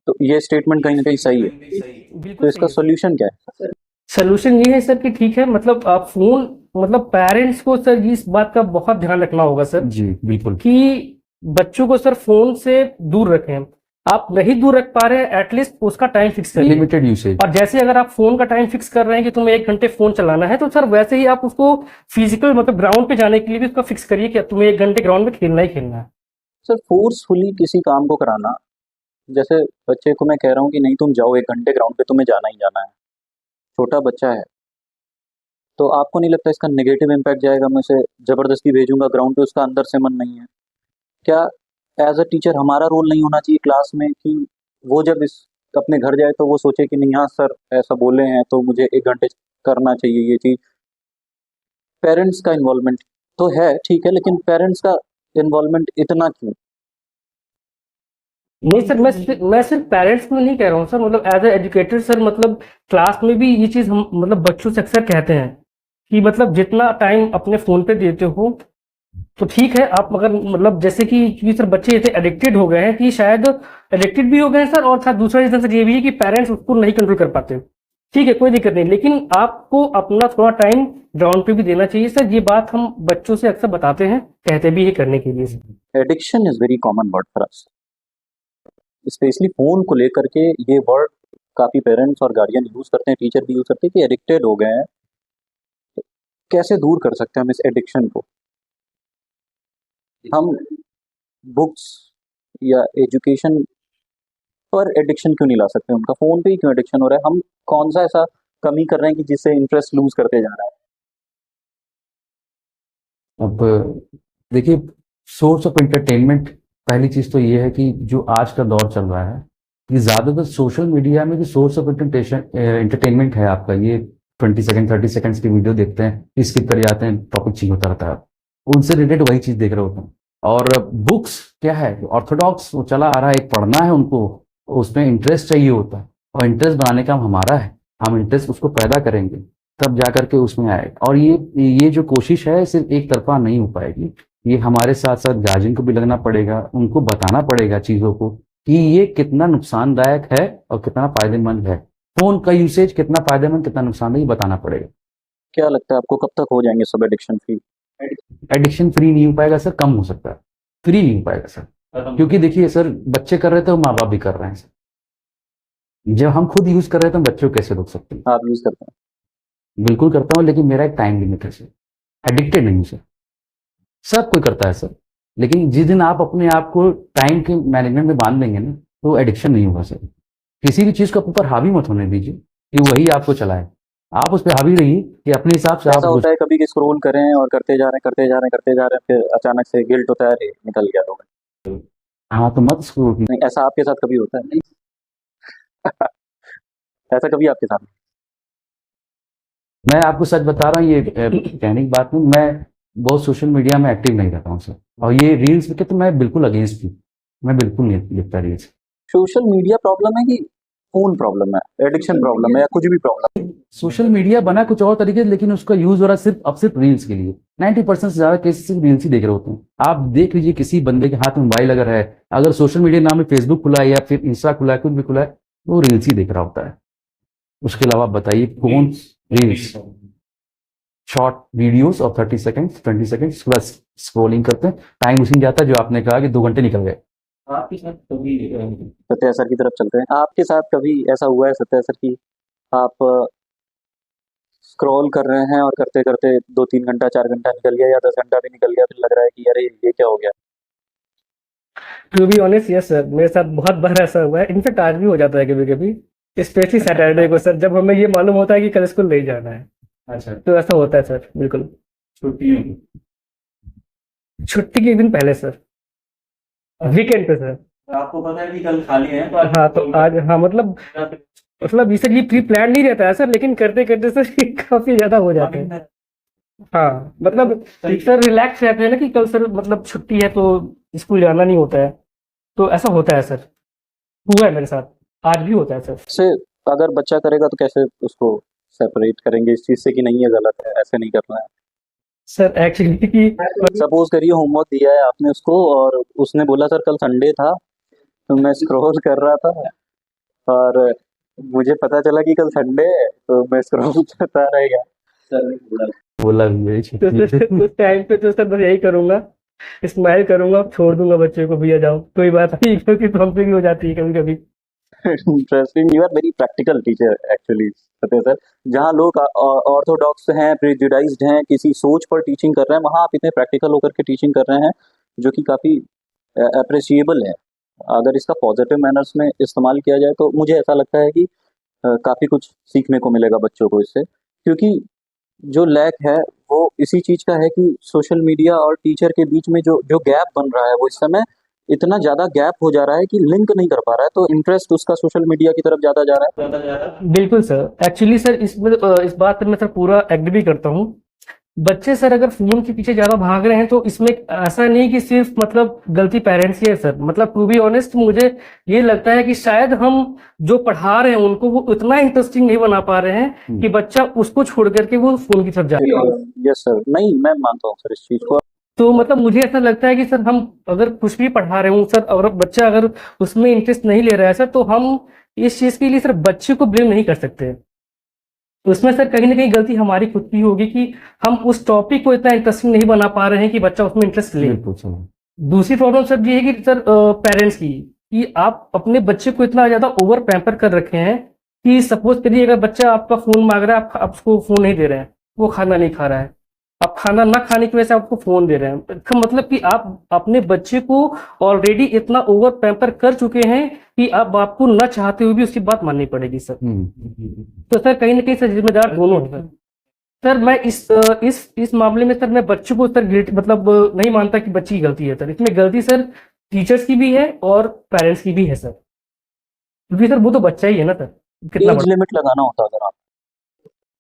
तो ये स्टेटमेंट कहीं ना कहीं सही है, बिल्कुल तो इसका सही है। सॉल्यूशन क्या है? सॉल्यूशन ये है सर कि ठीक है मतलब आप फ़ोन मतलब पेरेंट्स को सर इस बात का बहुत ध्यान रखना होगा सर जी बिल्कुल। कि बच्चों को सर फ़ोन से दूर रखें। आप नहीं दूर रख पा रहे हैं, एटलीस्ट उसका टाइम फिक्स करिए। Limited usage. और जैसे अगर आप फ़ोन का टाइम फिक्स कर रहे हैं कि तुम्हें 1 घंटे फ़ोन चलाना है, तो सर वैसे ही आप उसको फिज़िकल मतलब ग्राउंड पे जाने के लिए भी उसका फिक्स करिए कि अब तुम्हें 1 घंटे ग्राउंड में खेलना ही खेलना है। सर फोर्सफुली किसी काम को कराना, जैसे बच्चे को मैं कह रहा हूँ कि नहीं तुम जाओ 1 घंटे ग्राउंड पे, तुम्हें जाना ही जाना है, छोटा बच्चा है, तो आपको नहीं लगता इसका नेगेटिव इम्पैक्ट जाएगा? मैं उसे ज़बरदस्ती भेजूंगा ग्राउंड पे, उसका अंदर से मन नहीं है। क्या एज अ टीचर हमारा रोल नहीं होना चाहिए क्लास में कि वो जब इस अपने घर जाए तो वो सोचे कि नहीं हाँ सर ऐसा बोले हैं तो मुझे 1 घंटे करना चाहिए ये चीज़? पेरेंट्स का इन्वॉल्वमेंट तो है ठीक है, लेकिन पेरेंट्स का इन्वॉल्वमेंट इतना क्यों? नहीं सर, मैं सिर्फ पेरेंट्स को नहीं कह रहा हूँ सर, मतलब एज ए एजुकेटर सर, मतलब क्लास में भी ये चीज़ हम मतलब बच्चों से अक्सर कहते हैं कि मतलब जितना टाइम अपने फ़ोन पे देते हो तो ठीक है, आप मगर मतलब जैसे कि क्योंकि सर बच्चे इतने एडिक्टेड हो गए हैं कि शायद एडिक्टेड भी हो गए हैं सर, और साथ दूसरा रीज़न सर ये भी है कि पेरेंट्स उसको नहीं कंट्रोल कर पाते। ठीक है, कोई दिक्कत नहीं, लेकिन आपको अपना थोड़ा टाइम ग्राउंड पे भी देना चाहिए सर। ये बात हम बच्चों से अक्सर बताते हैं, कहते भी है करने के लिए sir. Addiction is very common word for us, specially phone को लेकर के ये वर्ड काफ़ी पेरेंट्स और गार्जियन यूज़ करते हैं, टीचर भी यूज़ करते हैं कि एडिक्टेड हो गए हैं। तो कैसे दूर कर सकते हैं हम इस एडिक्शन को? हम बुक्स या एजुकेशन पर एडिक्शन क्यों नहीं ला सकते? उनका फ़ोन पे ही क्यों एडिक्शन हो रहा है? हम कौन सा ऐसा कमी कर रहे हैं कि जिससे इंटरेस्ट लूज़ करते जा रहा है? अब देखिए, सोर्स ऑफ एंटरटेनमेंट, पहली चीज तो ये है कि जो आज का दौर चल रहा है कि ज्यादातर सोशल मीडिया में जो सोर्स ऑफ एंटरटेनमेंट है आपका, ये 20 सेकंड 30 सेकंड्स की वीडियो देखते हैं, स्किप कर जाते हैं, टॉपिक चेंज होता रहता है, उनसे रिलेटेड वही चीज देख रहे होते हैं। और बुक्स क्या है, ऑर्थोडॉक्स वो चला आ रहा है, एक पढ़ना है उनको, उसमें इंटरेस्ट चाहिए होता है, और इंटरेस्ट बनाने का काम हमारा है, हम इंटरेस्ट उसको पैदा करेंगे तब जा करके उसमें आएगा। और ये जो कोशिश है सिर्फ एक तरफा नहीं हो पाएगी, ये हमारे साथ साथ गार्जियन को भी लगना पड़ेगा, उनको बताना पड़ेगा चीज़ों को कि ये कितना नुकसानदायक है और कितना फायदेमंद है, फ़ोन का यूसेज कितना फायदेमंद कितना नुकसानदायक, बताना पड़ेगा। क्या लगता है आपको कब तक हो जाएंगे सब एडिक्शन फ्री? एडिक्शन फ्री नहीं हो पाएगा सर, कम हो सकता है, फ्री नहीं हो पाएगा सर, क्योंकि देखिए सर, बच्चे कर रहे थे, माँ बाप भी कर रहे हैं सर। जब हम खुद यूज कर रहे हैं तो बच्चों को कैसे रोक सकते हैं? आप यूज़ करते हैं? बिल्कुल करता हूँ, लेकिन मेरा एक टाइम लिमिट है सर, एडिक्टेड नहीं हूँ सर। सब कोई करता है सर, लेकिन जिस दिन आप अपने आप को टाइम के मैनेजमेंट में बांध देंगे ना, तो एडिक्शन नहीं होगा सर। किसी भी चीज को अपने ऊपर हावी मत होने दीजिए कि वही आपको चलाए, आप उस पर हावी रहिए कि अपने हिसाब से ऐसा आप होता है कभी कि स्क्रॉल करें और करते जा रहे हैं करते जा रहे हैं करते जा रहे हैं, फिर अचानक से गिल्ट होता है, अरे निकल गया 2 घंटे। हाँ, तो मत स्क्रोल कीजिए। नहीं, ऐसा आपके साथ कभी होता है? ऐसा कभी आपके साथ? मैं आपको सच बता रहा हूँ, ये कहने की बात नहीं, मैं बहुत सोशल मीडिया में एक्टिव नहीं रहता हूँ सर, और ये रील्स के तो मैं बिल्कुल अगेंस्ट हूँ, मैं बिल्कुल नहीं लिखता रील्स। सोशल मीडिया प्रॉब्लम है कि फ़ोन प्रॉब्लम है, एडिक्शन प्रॉब्लम है, या कुछ भी प्रॉब्लम है? सोशल मीडिया बना कुछ और तरीके से, लेकिन उसका यूज हो रहा है सिर्फ रील्स के लिए। 90% से ज्यादा केसेस सिर्फ रील्स ही देख रहे होते हैं। आप देख लीजिए, किसी बंदे के हाथ में मोबाइल अगर है, अगर सोशल मीडिया नाम में फेसबुक खुला है या फिर इंस्टा खुला है, कुछ भी खुला है, वो रील्स ही देख रहा होता है। उसके अलावा आप बताइए, कौन रील्स, शॉर्ट वीडियोस और 30 सेकंड 20 सेकंड प्लस स्क्रोलिंग करते हैं, टाइम उसी में जाता है, जो आपने कहा कि 2 घंटे निकल गए। आपके साथ कभी सत्या सर की तरफ चलते हैं। आपके साथ कभी ऐसा हुआ है सत्या सर कि आप स्क्रॉल कर रहे हैं और करते करते 2-3 घंटा 4 घंटा निकल गया, या 10 घंटा भी निकल गया, फिर लग रहा है कि अरे ये क्या हो गया? To be honest yes sir, मेरे साथ बहुत बार ऐसा हुआ है, इनफेक्ट आज भी हो जाता है कभी कभी, स्पेशली सैटरडे को सर, जब हमें ये मालूम होता है कि कल स्कूल नहीं जाना है, अच्छा तो ऐसा होता है सर बिल्कुल। छुट्टी छुट्टी के एक दिन पहले सर, वीकेंड पे सर। आपको पता है कि कल खाली है तो हाँ तो आज, हाँ मतलब ये सर, ये प्री प्लान नहीं रहता है सर, लेकिन करते करते सर ये काफी ज्यादा हो जाते हैं। हाँ मतलब सर रिलैक्स रहते हैं ना कि कल सर मतलब छुट्टी है तो स्कूल जाना नहीं होता है, तो ऐसा होता है सर, हुआ है मेरे साथ, आज भी होता है सर। से अगर बच्चा करेगा तो कैसे उसको सेपरेट करेंगे इस चीज से कि नहीं ये गलत है, ऐसे नहीं करना है? सर एक्चुअली कि सपोज करिए होमवर्क दिया है आपने उसको और उसने बोला सर कल संडे था, तो मैं स्क्रॉल कर रहा था और मुझे पता चला कि कल संडे है, तो मैं स्क्रॉल करता रहेगा। सर ने बोला बोला भी है तो छुट्टी सर उस टाइम पे तो सर बस यही करूंगा, स्माइल करूंगा, छोड़ दूंगा बच्चे को, भैया जाओ कोई बात नहीं, क्योंकि तो हमसे भी हो जाती है कभी कभी। Interesting, you are very practical teacher actually Satya sir. जहाँ लोग ऑर्थोडॉक्स हैं, प्रेजुडाइज्ड हैं, किसी सोच पर टीचिंग कर रहे हैं, वहाँ आप इतने प्रैक्टिकल होकर के टीचिंग कर रहे हैं, जो कि काफ़ी अप्रिशिएबल है। अगर इसका पॉजिटिव मैनर्स में इस्तेमाल किया जाए तो मुझे ऐसा लगता है कि काफ़ी कुछ सीखने को मिलेगा बच्चों को इससे, क्योंकि जो लैक है वो इसी चीज़ का है कि सोशल मीडिया और टीचर के बीच में जो जो गैप बन रहा है वो इस समय इतना ज़्यादा गैप हो जा रहा है कि लिंक नहीं कर पा रहा है, तो इंटरेस्ट उसका सोशल मीडिया की तरफ ज़्यादा जा रहा है। ज़्यादा बिल्कुल सर, एक्चुअली सर इसमें इस बात पे मैं सर पूरा एग्री भी करता हूँ। बच्चे सर अगर फोन के पीछे ज्यादा भाग रहे हैं तो इसमें ऐसा नहीं कि सिर्फ मतलब गलती पेरेंट्स की है सर, मतलब टू बी ऑनेस्ट मुझे ये लगता है कि शायद हम जो पढ़ा रहे हैं उनको वो उतना इंटरेस्टिंग नहीं बना पा रहे हैं कि बच्चा उसको छोड़ करके वो फोन की तरफ जाए। यस सर, नहीं मैं मानता हूँ सर इस चीज़ को। तो मतलब मुझे ऐसा लगता है कि सर हम अगर कुछ भी पढ़ा रहे हूँ सर, अगर बच्चा अगर उसमें इंटरेस्ट नहीं ले रहा है सर, तो हम इस चीज के लिए सर बच्चे को ब्लेम नहीं कर सकते। उसमें सर कहीं ना कहीं गलती हमारी खुद की होगी कि हम उस टॉपिक को इतना इंटरेस्टिंग नहीं बना पा रहे हैं कि बच्चा उसमें इंटरेस्ट ले। बिल्कुल सर। दूसरी प्रॉब्लम सर ये है कि सर पेरेंट्स की, कि आप अपने बच्चे को इतना ज्यादा ओवर पैम्पर कर रखे हैं कि सपोज करिए अगर बच्चा आपका फोन मांग रहा है, आप उसको फोन नहीं दे रहे हैं, वो खाना नहीं खा रहा है, आप खाना ना खाने की वजह से आपको फोन दे रहे हैं, इसका मतलब कि आप अपने बच्चे को ऑलरेडी इतना ओवर पैम्पर कर चुके हैं कि अब आपको न चाहते हुए भी उसकी बात माननी पड़ेगी सर। तो सर कहीं ना कहीं सर जिम्मेदार दोनों हैं सर। सर मैं इस मामले में सर मैं बच्चों को सर मतलब नहीं मानता कि बच्ची की गलती है सर, इसमें गलती सर टीचर्स की भी है और पेरेंट्स की भी है सर, क्योंकि सर वो तो बच्चा ही है ना सर, कितना एज लिमिट लगाना होता अगर आप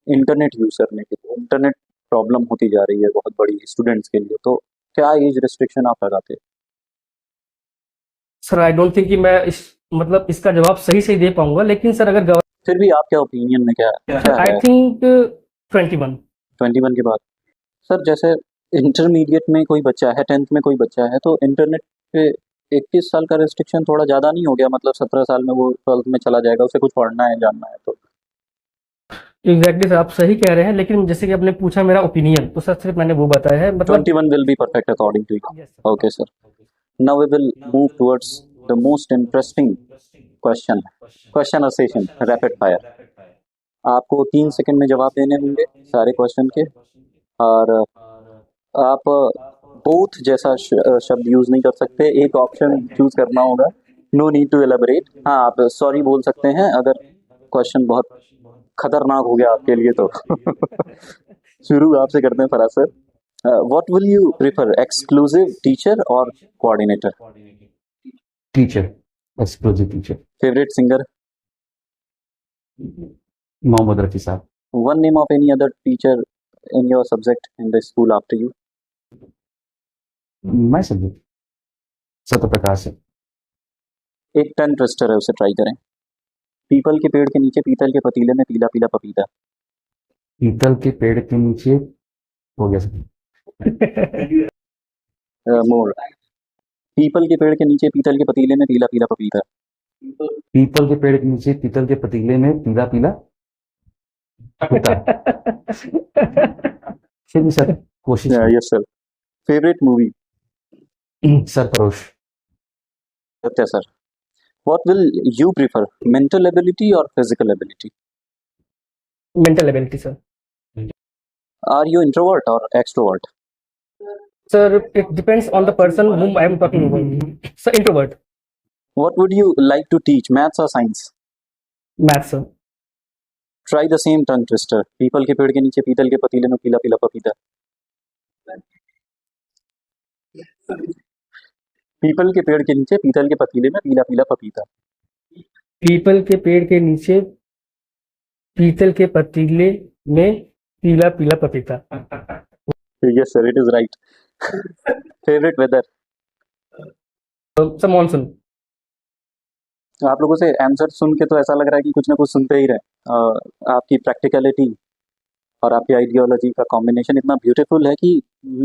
इंटरनेट यूज करने के लिए, इंटरनेट प्रॉब्लम होती जा रही है बहुत बड़ी स्टूडेंट्स के लिए, तो क्या एज रिस्ट्रिक्शन आप लगाते? सर आई डोंट थिंक कि मैं मतलब इसका जवाब सही से दे पाऊंगा, लेकिन सर अगर फिर भी आप क्या ओपिनियन में क्या क्या आई है थिंक 21। 21 के बाद? सर जैसे इंटरमीडिएट में कोई बच्चा है, 10th में कोई बच्चा है, तो इंटरनेट पे 21 साल का रेस्ट्रिक्शन थोड़ा ज़्यादा नहीं हो गया? मतलब 17 साल में वो 12th में चला जाएगा, उसे कुछ पढ़ना है, जानना है तो। एग्जैक्टली सर आप सही कह रहे हैं, लेकिन जैसे कि आपने पूछा मेरा ओपिनियन, तो सर सिर्फ मैंने वो बताया है, मतलब 21 will be perfect according to you. Yes, sir. Okay, sir. Now we will move towards the most interesting question. Question or session, rapid fire. आपको 3 सेकंड में जवाब देने होंगे सारे क्वेश्चन के, और आप बोथ जैसा शब्द यूज नहीं कर सकते, एक ऑप्शन चूज करना होगा। No need to elaborate. हाँ, आप सॉरी बोल सकते हैं अगर क्वेश्चन बहुत खतरनाक हो गया आपके लिए तो। शुरू आपसे करते हैं Faraz sir. What will you prefer, exclusive teacher और coordinator? Teacher, exclusive teacher. Favourite singer? Mohammad Rafi साहब। One name of any other teacher in your subject in the school after you? मैं सब्जेक्ट सत्य प्रकाश है। एक टन ट्विस्टर है, उसे ट्राई करें। People के पेड़ के नीचे पीतल के पतीले में पीला पीला पपीता। पीतल के पेड़ के नीचे हो गया सर। मोर। पीपल के पेड़ के नीचे पीतल के पतीले में पीला पीला पपीता। पीपल के पेड़ के नीचे पीतल के पतीले में पीला पीला पपीता। फिर भी सर कोशिश yes sir. Favourite movie? Sarfarosh. Satya sir. What will you prefer, mental ability or physical ability? Mental ability sir. Are you introvert or extrovert? Sir it depends on the person whom I am talking about. Sir introvert. What would you like to teach, maths or science? Maths sir. Try the same tongue twister. पीपल के पेड़ के नीचे पीतल के पतीले में पीला पीला पपीता। पीपल के पेड़ के नीचे पीतल के पतीले में पीला पीला पपीता। पीपल के पेड़ के नीचे पीतल के पतीले में पीला पीला पपीता। Yes sir, it is right. Favorite weather? Sir monsoon. तो आप लोगों से आंसर सुन के तो ऐसा लग रहा है कि कुछ ना कुछ सुनते ही रहे। आपकी प्रैक्टिकलिटी और आपकी आइडियोलॉजी का कॉम्बिनेशन इतना ब्यूटीफुल है कि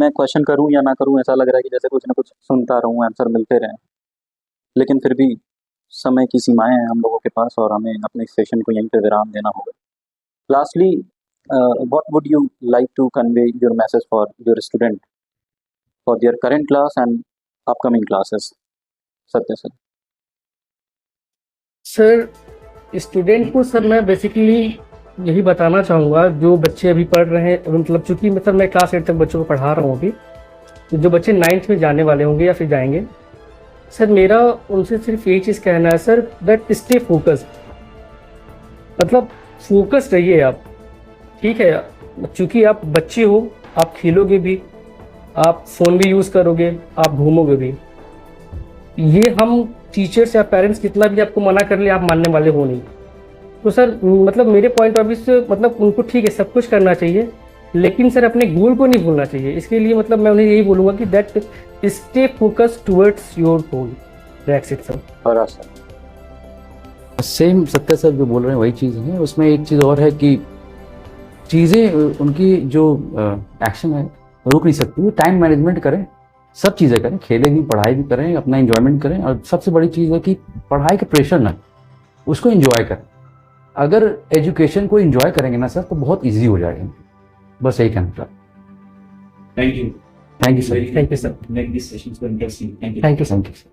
मैं क्वेश्चन करूं या ना करूं ऐसा लग रहा है कि जैसे कुछ ना कुछ सुनता रहूं, आंसर मिलते रहें। लेकिन फिर भी समय की सीमाएं हैं हम लोगों के पास और हमें अपने सेशन को यहीं पे विराम देना होगा। Lastly, what would you like to convey your message for your student for their current class and upcoming classes? Satya sir. Sir student को सर मैं बेसिकली यही बताना चाहूँगा, जो बच्चे अभी पढ़ रहे हैं, मतलब चूंकि मैं क्लास 8 तक बच्चों को पढ़ा रहा हूँ अभी, तो जो बच्चे 9th में जाने वाले होंगे या फिर जाएंगे, सर मेरा उनसे सिर्फ यही चीज़ कहना है सर, दैट स्टे फोकस्ड। मतलब फोकस्ड रहिए आप, ठीक है। चूंकि आप बच्चे हो, आप खेलोगे भी, आप फ़ोन भी यूज़ करोगे, आप घूमोगे भी। ये हम टीचर्स या पेरेंट्स कितना भी आपको मना कर ले, आप मानने वाले हो नहीं। तो सर मतलब मेरे पॉइंट ऑफ व्यू से मतलब उनको ठीक है सब कुछ करना चाहिए, लेकिन सर अपने गोल को नहीं भूलना चाहिए। इसके लिए मतलब मैं उन्हें यही बोलूँगा कि that stay focused towards your goal, that's it sir. और सर सेम सत्य सर जो बोल रहे हैं वही चीज़ है। उसमें एक चीज़ और है कि चीज़ें उनकी जो एक्शन है रुक नहीं सकती। टाइम मैनेजमेंट करें, सब चीज़ें करें, खेलें भी, पढ़ाई भी करें, अपना इंजॉयमेंट करें। और सबसे बड़ी चीज़ है कि पढ़ाई का प्रेशर ना, उसको इंजॉय करें। अगर एजुकेशन को इंजॉय करेंगे ना सर तो बहुत इजी हो जाएगा। बस यही कहना था। Thank you. Thank you sir. Thank you, sir. Make this session so interesting. Thank you. Thank you sir. Thank you sir.